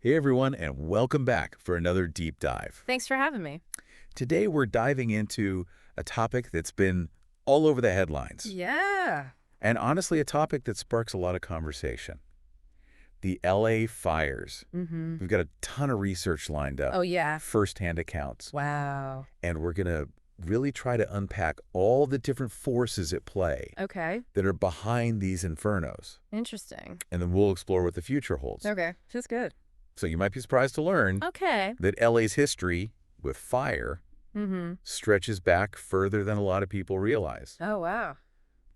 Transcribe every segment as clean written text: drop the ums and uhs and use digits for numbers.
Hey everyone, and welcome back for another deep dive. Thanks for having me. Today we're diving into a topic that's been all over the headlines, Yeah. and honestly a topic that sparks a lot of conversation. The LA fires. Mm-hmm. We've got a ton of research lined up, Oh, yeah. first-hand accounts, Wow. and we're going to really try to unpack all the different forces at play Okay. that are behind these infernos. Interesting. And then we'll explore what the future holds. Okay. Feels good. So you might be surprised to learn Okay. that LA's history with fire Mm-hmm. stretches back further than a lot of people realize. Oh, wow.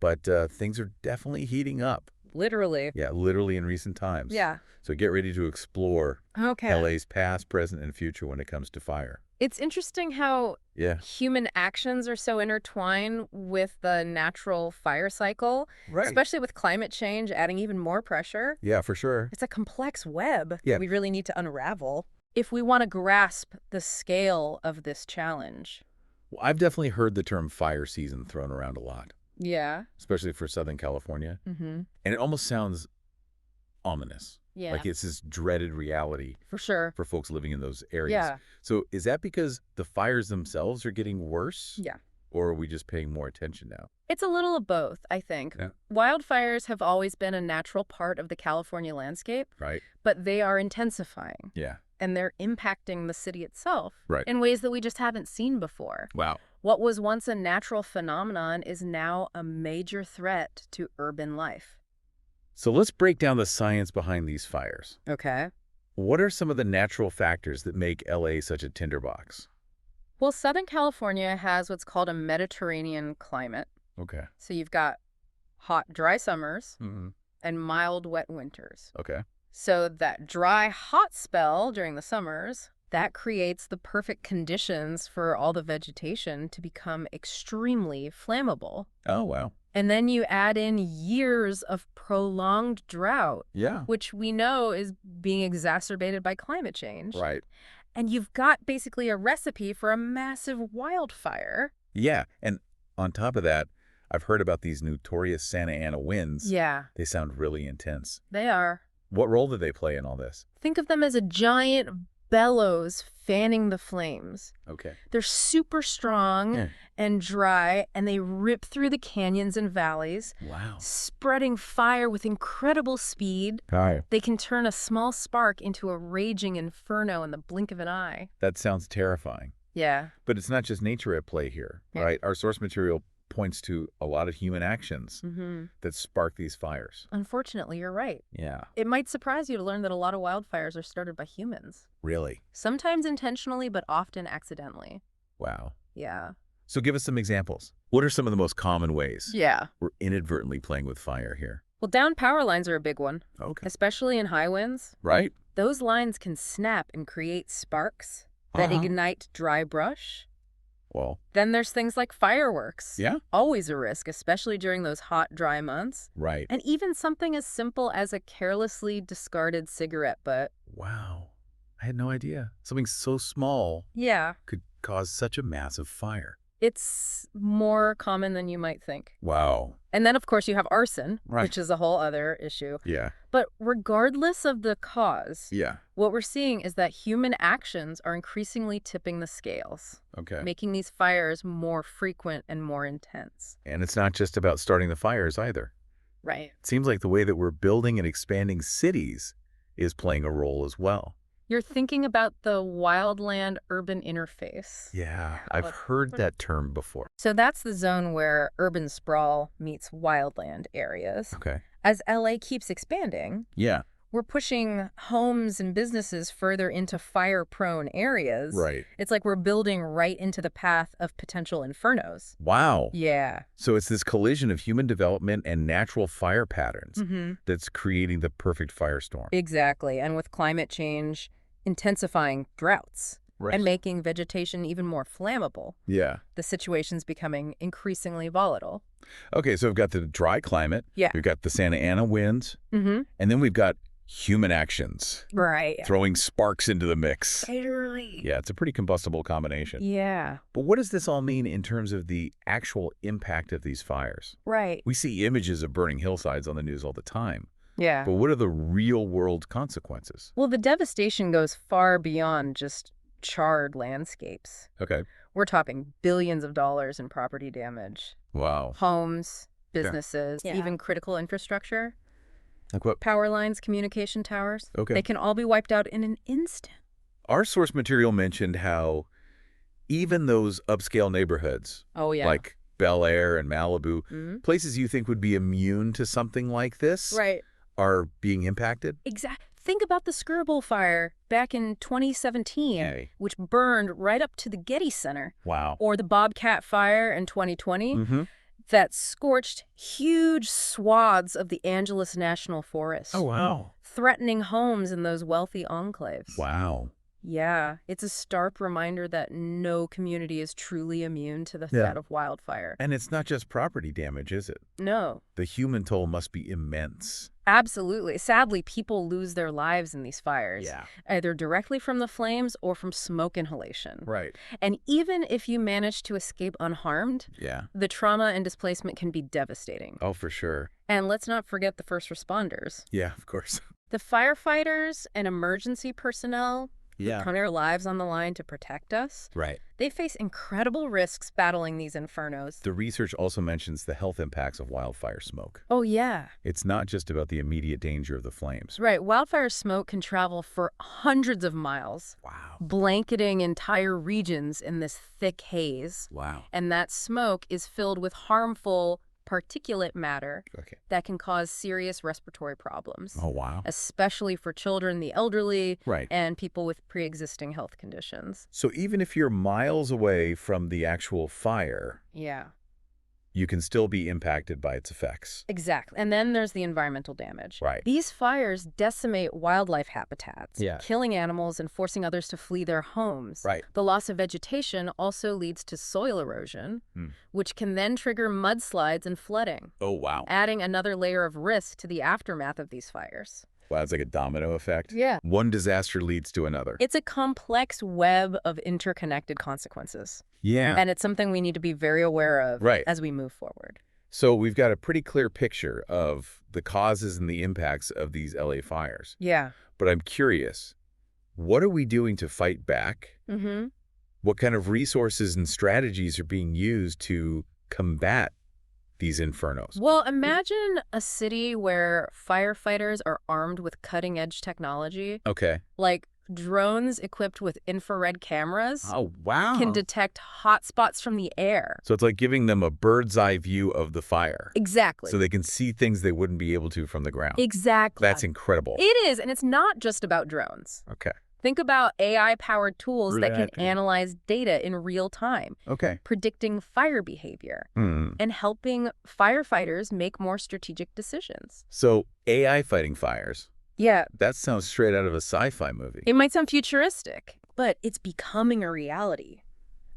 But things are definitely heating up. Literally. Yeah, literally in recent times. Yeah. So get ready to explore Okay. LA's past, present, and future when it comes to fire. It's interesting how Yeah. human actions are so intertwined with the natural fire cycle, Right. especially with climate change adding even more pressure. Yeah, for sure. It's a complex web Yeah. that we really need to unravel if we want to grasp the scale of this challenge. Well, I've definitely heard the term fire season thrown around a lot, Yeah. especially for Southern California. Mm-hmm. And it almost sounds ominous. Yeah. Like it's this dreaded reality For sure. for folks living in those areas. Yeah. So is that because the fires themselves are getting worse? Yeah. Or are we just paying more attention now? It's a little of both, I think. Yeah. Wildfires have always been a natural part of the California landscape, Right? but they are intensifying, Yeah. and they're impacting the city itself Right. in ways that we just haven't seen before. Wow. What was once a natural phenomenon is now a major threat to urban life. So let's break down the science behind these fires. Okay. What are some of the natural factors that make LA such a tinderbox? Well, Southern California has what's called a Mediterranean climate. Okay. So you've got hot, dry summers Mm-hmm. and mild, wet winters. Okay. So that dry, hot spell during the summers, that creates the perfect conditions for all the vegetation to become extremely flammable. Oh, wow. And then you add in years of prolonged drought, Yeah. which we know is being exacerbated by climate change. Right. And you've got basically a recipe for a massive wildfire. Yeah. And on top of that, I've heard about these notorious Santa Ana winds. Yeah, They sound really intense. they are. What role do they play in all this? Think of them as a giant bellows fanning the flames. Okay. They're super strong Yeah. and dry, and they rip through the canyons and valleys, Wow. spreading fire with incredible speed. Hi. They can turn a small spark into a raging inferno in the blink of an eye. That sounds terrifying. Yeah. But it's not just nature at play here, Yeah. right? Our source material points to a lot of human actions Mm-hmm. that spark these fires. Unfortunately, you're right. Yeah. It might surprise you to learn that a lot of wildfires are started by humans. Really? Sometimes intentionally, but often accidentally. Wow. Yeah. So give us some examples. What are some of the most common ways Yeah. we're inadvertently playing with fire here? Well, downed power lines are a big one, Okay. especially in high winds. Right? Those lines can snap and create sparks that Uh-huh. ignite dry brush. Well, Then there's things like fireworks. yeah. Always a risk, especially during those hot, dry months. Right. And even something as simple as a carelessly discarded cigarette butt. Wow. I had no idea. Something so small Yeah. could cause such a massive fire. It's more common than you might think. Wow. And then, of course, you have arson, Right. which is a whole other issue. Yeah. But regardless of the cause, Yeah. what we're seeing is that human actions are increasingly tipping the scales, Okay. making these fires more frequent and more intense. And it's not just about starting the fires either. Right. It seems like the way that we're building and expanding cities is playing a role as well. You're thinking about the wildland-urban interface. Yeah, I've heard that term before. So that's the zone where urban sprawl meets wildland areas. Okay. As LA keeps expanding, Yeah. we're pushing homes and businesses further into fire-prone areas. Right. It's like we're building right into the path of potential infernos. Wow. Yeah. So it's this collision of human development and natural fire patterns Mm-hmm. that's creating the perfect firestorm. Exactly. And with climate change intensifying droughts Right. and making vegetation even more flammable, Yeah. the situation's becoming increasingly volatile. Okay, so we've got the dry climate. Yeah. We've got the Santa Ana winds. Mm-hmm. And then we've got human actions Right. throwing sparks into the mix. Literally. Yeah, it's a pretty combustible combination. Yeah. But what does this all mean in terms of the actual impact of these fires? Right. We see images of burning hillsides on the news all the time. Yeah. But what are the real-world consequences? Well, the devastation goes far beyond just charred landscapes. Okay. We're talking billions of dollars in property damage. Wow. Homes, businesses, Yeah. even critical infrastructure, Like what? power lines, communication towers. Okay. They can all be wiped out in an instant. Our source material mentioned how even those upscale neighborhoods, Oh, yeah. like Bel Air and Malibu, Mhm. places you think would be immune to something like this, Right. are being impacted? Exactly. Think about the Skirbo fire back in 2017, Okay. which burned right up to the Getty Center, Wow. or the Bobcat fire in 2020 Mm-hmm. that scorched huge swaths of the Angeles National Forest, wow. threatening homes in those wealthy enclaves. Wow. Yeah, it's a stark reminder that no community is truly immune to the threat of wildfire. And it's not just property damage, is it? No, The human toll must be immense. absolutely. Sadly, people lose their lives in these fires, either directly from the flames or from smoke inhalation. Right. And even if you manage to escape unharmed, Yeah. the trauma and displacement can be devastating. Oh, for sure. And let's not forget the first responders. Yeah, of course. The firefighters and emergency personnel who Yeah. put their lives on the line to protect us, Right. they face incredible risks battling these infernos. The research also mentions the health impacts of wildfire smoke. Oh, yeah. It's not just about the immediate danger of the flames. Right. Wildfire smoke can travel for hundreds of miles, Wow. blanketing entire regions in this thick haze. Wow. And that smoke is filled with harmful particulate matter Okay. that can cause serious respiratory problems, Oh, wow. especially for children, the elderly, Right. and people with pre-existing health conditions. So even if you're miles away from the actual fire, Yeah, you can still be impacted by its effects. exactly. And then there's the environmental damage. Right. These fires decimate wildlife habitats, Yeah. killing animals and forcing others to flee their homes. Right. The loss of vegetation also leads to soil erosion, which can then trigger mudslides and flooding, Oh, wow. adding another layer of risk to the aftermath of these fires. Wow, it's like a domino effect. Yeah. One disaster leads to another. It's a complex web of interconnected consequences, Yeah. and it's something we need to be very aware of Right. as we move forward. So we've got a pretty clear picture of the causes and the impacts of these LA fires. Yeah. But I'm curious, what are we doing to fight back? Mm-hmm. What kind of resources and strategies are being used to combat these infernos? Well, imagine a city where firefighters are armed with cutting-edge technology, Okay. like drones equipped with infrared cameras Oh, wow. can detect hot spots from the air. So it's like giving them a bird's eye view of the fire. Exactly. So they can see things they wouldn't be able to from the ground. Exactly. That's incredible. It is, and it's not just about drones. Okay. Think about AI-powered tools that can Right. analyze data in real time, Okay. predicting fire behavior, and helping firefighters make more strategic decisions. So AI fighting fires, Yeah, that sounds straight out of a sci-fi movie. it might sound futuristic, but it's becoming a reality.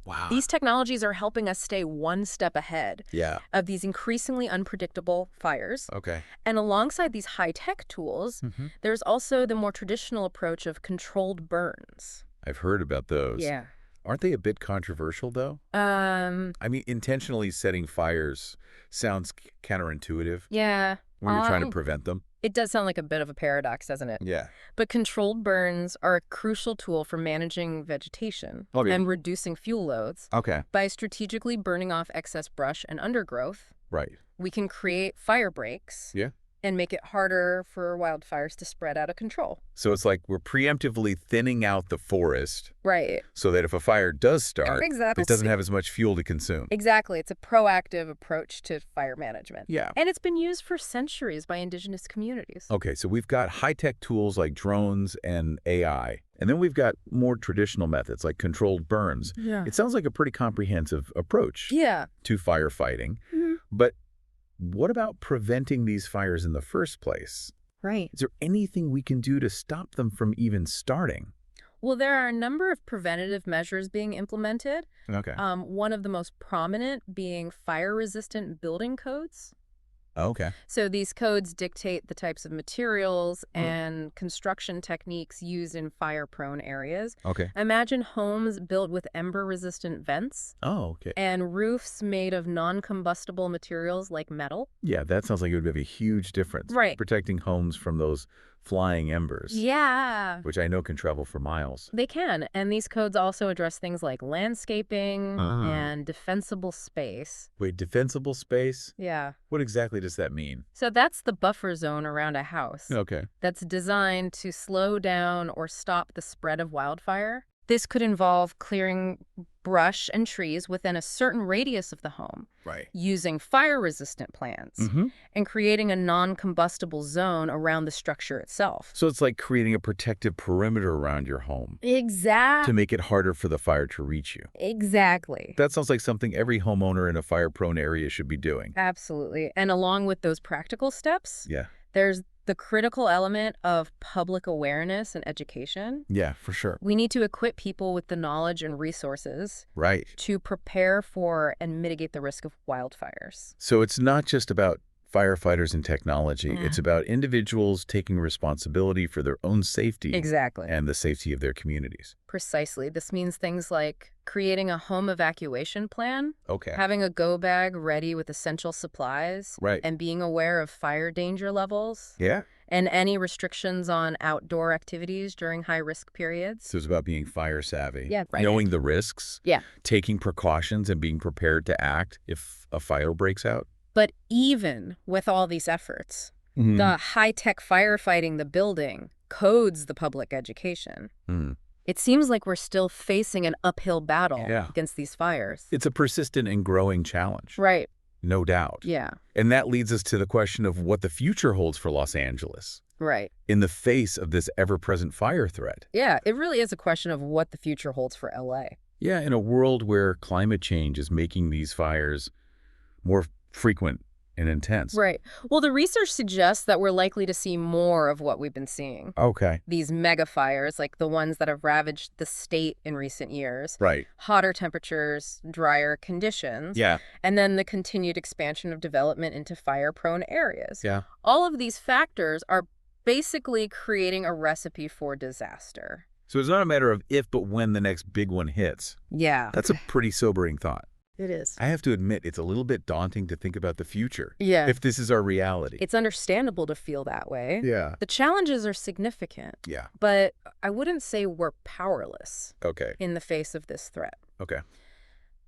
Wow. These technologies are helping us stay one step ahead Yeah. of these increasingly unpredictable fires. Okay. And alongside these high-tech tools, there's also the more traditional approach of controlled burns. I've heard about those. Yeah. Aren't they a bit controversial, though? I mean, intentionally setting fires sounds counterintuitive Yeah. when you're trying to Um, prevent them. It does sound like a bit of a paradox, doesn't it? Yeah. But controlled burns are a crucial tool for managing vegetation Okay. and reducing fuel loads. Okay. By strategically burning off excess brush and undergrowth, Right. we can create fire breaks Yeah. and make it harder for wildfires to spread out of control. So it's like we're preemptively thinning out the forest Right. so that if a fire does start, Exactly. it doesn't have as much fuel to consume. Exactly. It's a proactive approach to fire management. Yeah. And it's been used for centuries by indigenous communities. Okay, so we've got high-tech tools like drones and AI, and then we've got more traditional methods like controlled burns. Yeah. It sounds like a pretty comprehensive approach Yeah. to firefighting. But what about preventing these fires in the first place? Right. Is there anything we can do to stop them from even starting? Well, there are a number of preventative measures being implemented. Okay. One of the most prominent being fire-resistant building codes. Okay. So these codes dictate the types of materials and construction techniques used in fire-prone areas. Okay. Imagine homes built with ember-resistant vents Oh, okay. and roofs made of non-combustible materials like metal. Yeah, that sounds like it would have a huge difference. Right. Protecting homes from those flying embers. Yeah. Which I know can travel for miles. They can, and these codes also address things like landscaping and defensible space. Wait, defensible space? Yeah. What exactly does that mean? So that's the buffer zone around a house Okay. that's designed to slow down or stop the spread of wildfire. This could involve clearing brush and trees within a certain radius of the home, Right. using fire-resistant plants, and creating a non-combustible zone around the structure itself. So it's like creating a protective perimeter around your home Exactly. to make it harder for the fire to reach you. Exactly. That sounds like something every homeowner in a fire-prone area should be doing. Absolutely. And along with those practical steps, Yeah. there's the critical element of public awareness and education. Yeah, for sure. We need to equip people with the knowledge and resources Right. to prepare for and mitigate the risk of wildfires. So it's not just about firefighters and technology. It's about individuals taking responsibility for their own safety Exactly. and the safety of their communities. Precisely. This means things like creating a home evacuation plan, Okay. having a go bag ready with essential supplies, Right. and being aware of fire danger levels, Yeah. and any restrictions on outdoor activities during high-risk periods. So it's about being fire savvy. Yeah, right. Knowing the risks. Yeah. Taking precautions and being prepared to act if a fire breaks out. But even with all these efforts, the high-tech firefighting, the building, codes the public education. It seems like we're still facing an uphill battle against these fires. It's a persistent and growing challenge. Right. No doubt. Yeah. And that leads us to the question of what the future holds for Los Angeles Right. in the face of this ever-present fire threat. Yeah, it really is a question of what the future holds for LA. Yeah, in a world where climate change is making these fires more frequent and intense. Right. Well, the research suggests that we're likely to see more of what we've been seeing. Okay. These mega fires, like the ones that have ravaged the state in recent years. Right. Hotter temperatures, drier conditions. Yeah. And then the continued expansion of development into fire-prone areas. Yeah. All of these factors are basically creating a recipe for disaster. So it's not a matter of if, but when the next big one hits. Yeah. That's a pretty sobering thought. It is. I have to admit, it's a little bit daunting to think about the future. Yeah. If this is our reality. It's understandable to feel that way. Yeah. The challenges are significant. Yeah. But I wouldn't say we're powerless Okay. in the face of this threat. Okay.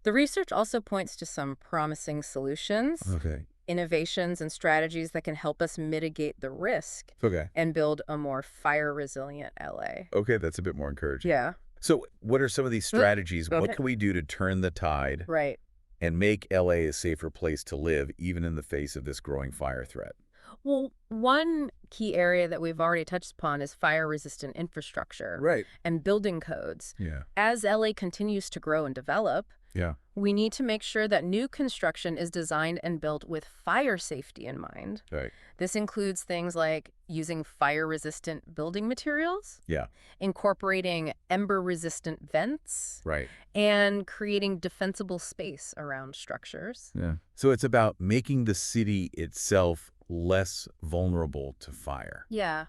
The research also points to some promising solutions, Okay. innovations, and strategies that can help us mitigate the risk Okay. and build a more fire-resilient LA. Okay, that's a bit more encouraging. Yeah. So what are some of these strategies? What Okay. can we do to turn the tide Right. and make LA a safer place to live, even in the face of this growing fire threat? Well, one key area that we've already touched upon is fire-resistant infrastructure Right. and building codes. Yeah. As LA continues to grow and develop, Yeah. we need to make sure that new construction is designed and built with fire safety in mind. Right. This includes things like using fire-resistant building materials, Yeah. incorporating ember-resistant vents, Right. and creating defensible space around structures. Yeah. So it's about making the city itself less vulnerable to fire. Yeah,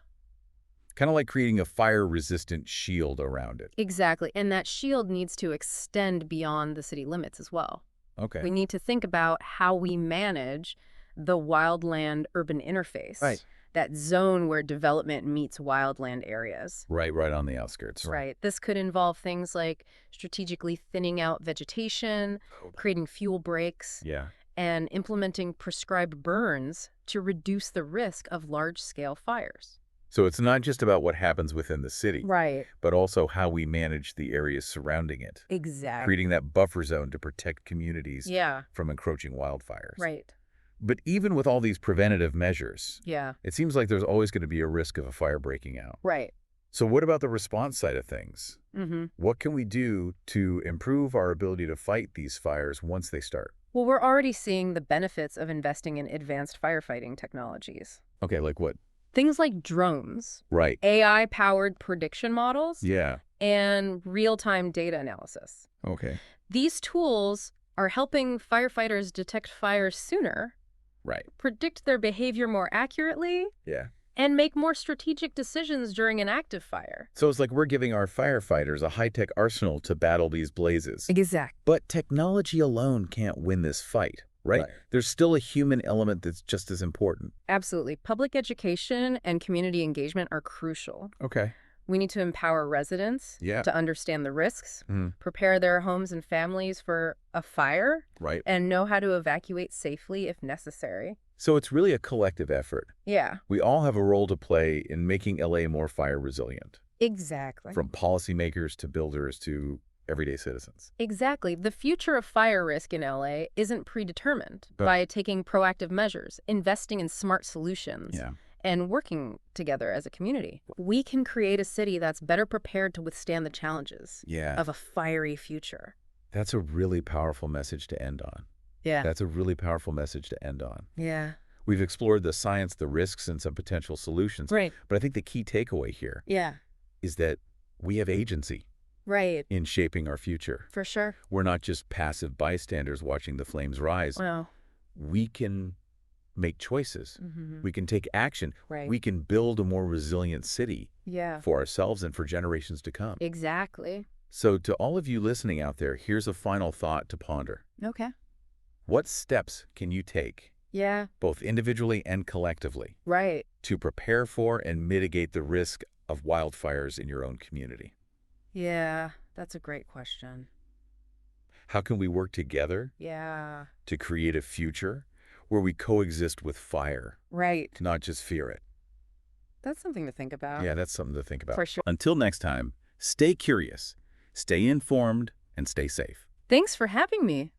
Kind of like creating a fire-resistant shield around it. exactly. And that shield needs to extend beyond the city limits as well. Okay. We need to think about how we manage the wildland-urban interface. Right. That zone where development meets wildland areas. Right on the outskirts. Right. This could involve things like strategically thinning out vegetation, creating fuel breaks, Yeah. and implementing prescribed burns to reduce the risk of large-scale fires. So it's not just about what happens within the city, Right. but also how we manage the areas surrounding it, Exactly. creating that buffer zone to protect communities Yeah. from encroaching wildfires. Right. But even with all these preventative measures, Yeah. it seems like there's always going to be a risk of a fire breaking out. Right. So what about the response side of things? Mm-hmm. What can we do to improve our ability to fight these fires once they start? Well, we're already seeing the benefits of investing in advanced firefighting technologies. Okay, like what? Things like drones, Right. AI-powered prediction models, Yeah. and real-time data analysis. Okay. These tools are helping firefighters detect fires sooner Right. predict their behavior more accurately, Yeah. and make more strategic decisions during an active fire. So it's like we're giving our firefighters a high-tech arsenal to battle these blazes. Exactly. But technology alone can't win this fight, right? There's still a human element that's just as important. Absolutely. Public education and community engagement are crucial. Okay. We need to empower residents to understand the risks, prepare their homes and families for a fire, and know how to evacuate safely if necessary. So it's really a collective effort. Yeah. We all have a role to play in making LA more fire resilient. Exactly. From policymakers to builders to everyday citizens. Exactly. The future of fire risk in LA isn't predetermined by taking proactive measures, investing in smart solutions, and working together as a community. We can create a city that's better prepared to withstand the challenges of a fiery future. That's a really powerful message to end on. Yeah. That's a really powerful message to end on. Yeah. We've explored the science, the risks, and some potential solutions. Right. But I think the key takeaway here is that we have agency in shaping our future. For sure. We're not just passive bystanders watching the flames rise. No. We can make choices. We can take action. Right. We can build a more resilient city for ourselves and for generations to come. Exactly. So to all of you listening out there, here's a final thought to ponder. Okay. What steps can you take, both individually and collectively, to prepare for and mitigate the risk of wildfires in your own community? Yeah, that's a great question. How can we work together to create a future where we coexist with fire, not just fear it? That's something to think about. Yeah, that's something to think about. For sure. Until next time, stay curious, stay informed, and stay safe. Thanks for having me.